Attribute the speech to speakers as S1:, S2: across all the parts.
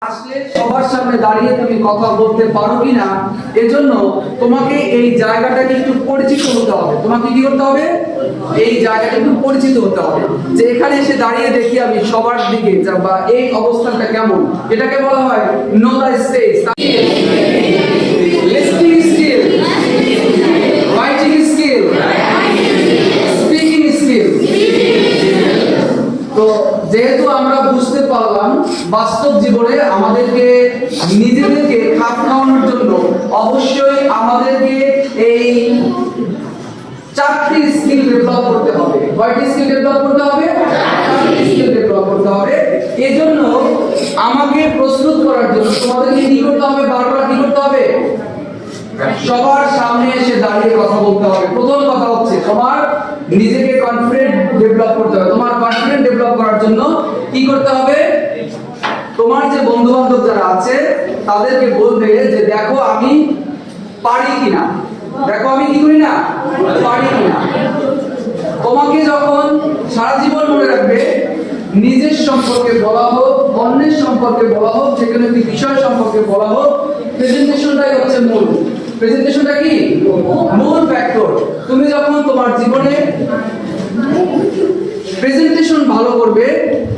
S1: আসলে সবার সামনে দাঁড়িয়ে তুমি কথা বলতে পারো কিনা এজন্য তোমাকে এই জায়গাটাকে একটু পরিচিত হতে হবে। তোমাকে কি করতে হবে? এই জায়গাটা একটু পরিচিত হতে হবে যে এখানে এসে দাঁড়িয়ে দেখি আমি সবার দিকে বা এই অবস্থানটা কেমন, এটাকে বলা হয় know the stage. Listening skill, writing skill, speaking skill. তো যেহেতু আমরা বুঝতে পারলাম বাস্তব জীবনে আমাদেরকে নিজেদেরকে খাপ খাওয়ানোর জন্য অবশ্যই আমাদেরকে এই চারটি স্কিল ডেভেলপ করতে হবে। কয়টি স্কিল ডেভেলপ করতে হবে? চারটি স্কিল ডেভেলপ করতে হবে। এজন্য আমাকে প্রস্তুত করার জন্য তোমাদেরকে কি করতে হবে? বারবার কি করতে হবে? সবার সামনে এসে দাঁড়িয়ে কথা বলতে হবে। প্রথম কথা হচ্ছে তোমার নিজেকে কনফিডেন্ট ডেভেলপ করতে হবে। তোমার কনফিডেন্ট ডেভেলপ করার জন্য কি করতে হবে? তোমার যে বন্ধু বান্ধব যারা আছে তাদেরকে বলবে যে দেখো আমি পারি কিনা, দেখো আমি কি করি না, পারি কিনা। তোমাকে যখন সারা জীবন মনে রাখবে নিজের সম্পর্কে বলা হোক, অন্যের সম্পর্কে বলা হোক, যেকোনো একটি বিষয় সম্পর্কে বলা হোক, প্রেজেন্টেশনটাই হচ্ছে মূল। প্রেজেন্টেশনটা কি মূল ফ্যাক্টর। তুমি যখন তোমার জীবনে প্রেজেন্টেশন ভালো করবে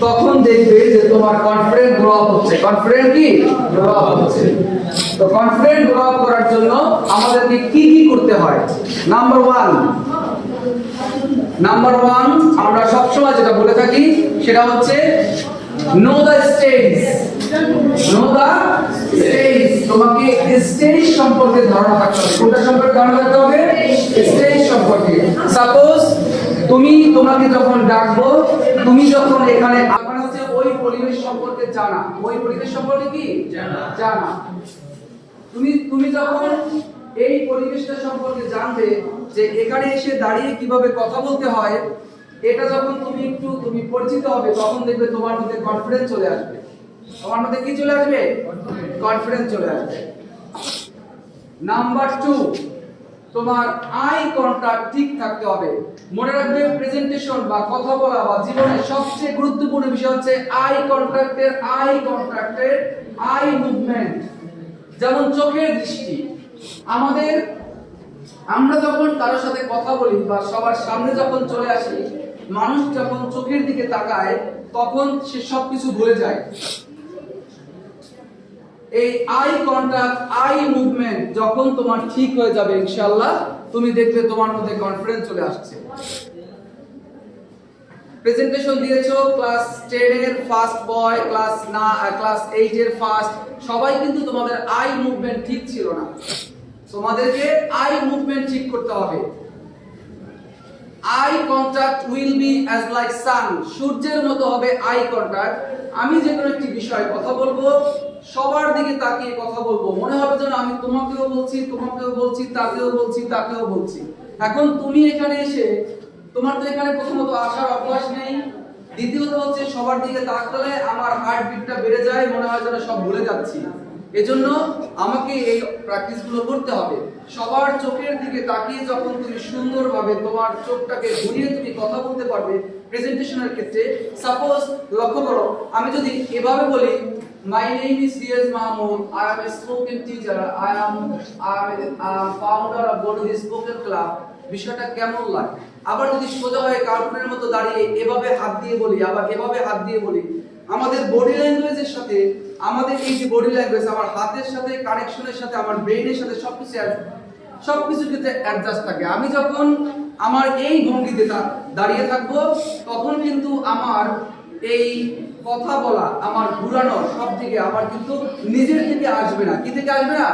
S1: তখন দেখবে যে তোমার কনফিডেন্ট গ্রো আপ হচ্ছে। কনফিডেন্ট কি গ্রো আপ হচ্ছে। তো কনফিডেন্ট গ্রো আপ করার জন্য আমাদেরকে কি কি করতে হয়? নাম্বার ওয়ান আমরা সবসময় যেটা বলে থাকি সেটা হচ্ছে know the stage. Know the stage. তোমাকে স্টেজ সম্পর্কে ধারণা থাকতে হবে। কোনটা সম্পর্কে ধারণা থাকতে হবে? স্টেজ সম্পর্কে। সাপোজ তোমাকে যখন ডাকবো, তুমি যখন এখানে আমার হচ্ছে ওই পরিবেশ সম্পর্কে জানা। ওই পরিবেশ সম্পর্কে কি জানা। তুমি যখন এই পরিবেশটা সম্পর্কে জানবে যে এখানে এসে দাঁড়িয়ে কিভাবে কথা বলতে হয়, এটা যখন তুমি পরিচিত হবে তখন দেখবে তোমার মধ্যে কনফিডেন্স চলে আসবে। তোমার মধ্যে কি চলে আসবে? কনফিডেন্স চলে আসবে। নাম্বার 2, তোমার আই কন্টাক্ট ঠিক থাকতে হবে। মনে রাখবে প্রেজেন্টেশন বা কথা বলা বা জীবনের সবচেয়ে গুরুত্বপূর্ণ বিষয় হচ্ছে আই কন্টাক্টের আই মুভমেন্ট। যেমন চোখের দৃষ্টি। আমরা যখন কারোর সাথে কথা বলি বা সবার সামনে যখন চলে আসি, মানুষ যখন চোখের দিকে তাকায় তখন সে সবকিছু ভুলে যায়। এই আই কন্টাক্ট, আই মুভমেন্ট যখন তোমার ঠিক হয়ে যাবে ইনশাআল্লাহ, তুমি দেখবে তোমার মধ্যে কনফিডেন্স চলে আসছে। প্রেজেন্টেশন দিয়েছো ক্লাস 10 এর ফার্স্ট বয়, ক্লাস 8 এর ফার্স্ট, সবাই কিন্তু তোমাদের আই মুভমেন্ট ঠিক ছিল না। তোমাদেরকে আই মুভমেন্ট ঠিক করতে হবে। Eye contact will be as like sun. সূর্যের মতো হবে আই কন্টাক্ট। আমি যে কোনো একটি বিষয়ে কথা বলবো, সবার দিকে তাকিয়ে কথা বলবো। মনে হবে যেন আমি তোমাকেও বলছি, তাকেও বলছি। এখন তুমি এখানে এসে তোমার তো এখানে প্রথমত আসার অভ্যাস নেই, দ্বিতীয়ত হচ্ছে সবার দিকে তাকালে আমার হার্টবিটটা বেড়ে যায়, মনে হয় যেন সব ভুলে যাচ্ছি। এজন্য আমাকে এই প্র্যাকটিসগুলো করতে হবে। সবার চোখের দিকে তাকিয়ে যখন তুমি সুন্দরভাবে তোমার চোখটাকে ঘুরিয়ে তুমি কথা বলতে পারবে প্রেজেন্টেশনের ক্ষেত্রে। সাপোজ লক্ষ্য করো, আমি যদি এভাবে বলি, My name is Riaz Mahmood. I am a spoken teacher. I am founder of Go to the Spoken Club. বিষয়টা কেমন লাগে? আবার যদি সোজা হয়ে কার্টুনের মতো দাঁড়িয়ে এভাবে হাত দিয়ে বলি, আবার এভাবে হাত দিয়ে বলি, আমাদের বডি ল্যাঙ্গুয়েজের সাথে আমাদের এই যে বডি ল্যাঙ্গুয়েজ আমার হাতের সাথে কানেকশনের সাথে আমার ব্রেইনের সাথে সবকিছু ক্ষেত্রে অ্যাডজাস্ট থাকে। আমি যখন আমার এই ভঙ্গিতে দাঁড়িয়ে থাকবো তখন কিন্তু আমার এই কথা বলা, আমার ঘুরানো সব থেকে আমার কিন্তু নিজের থেকে আসবে না। কি থেকে আসবে না?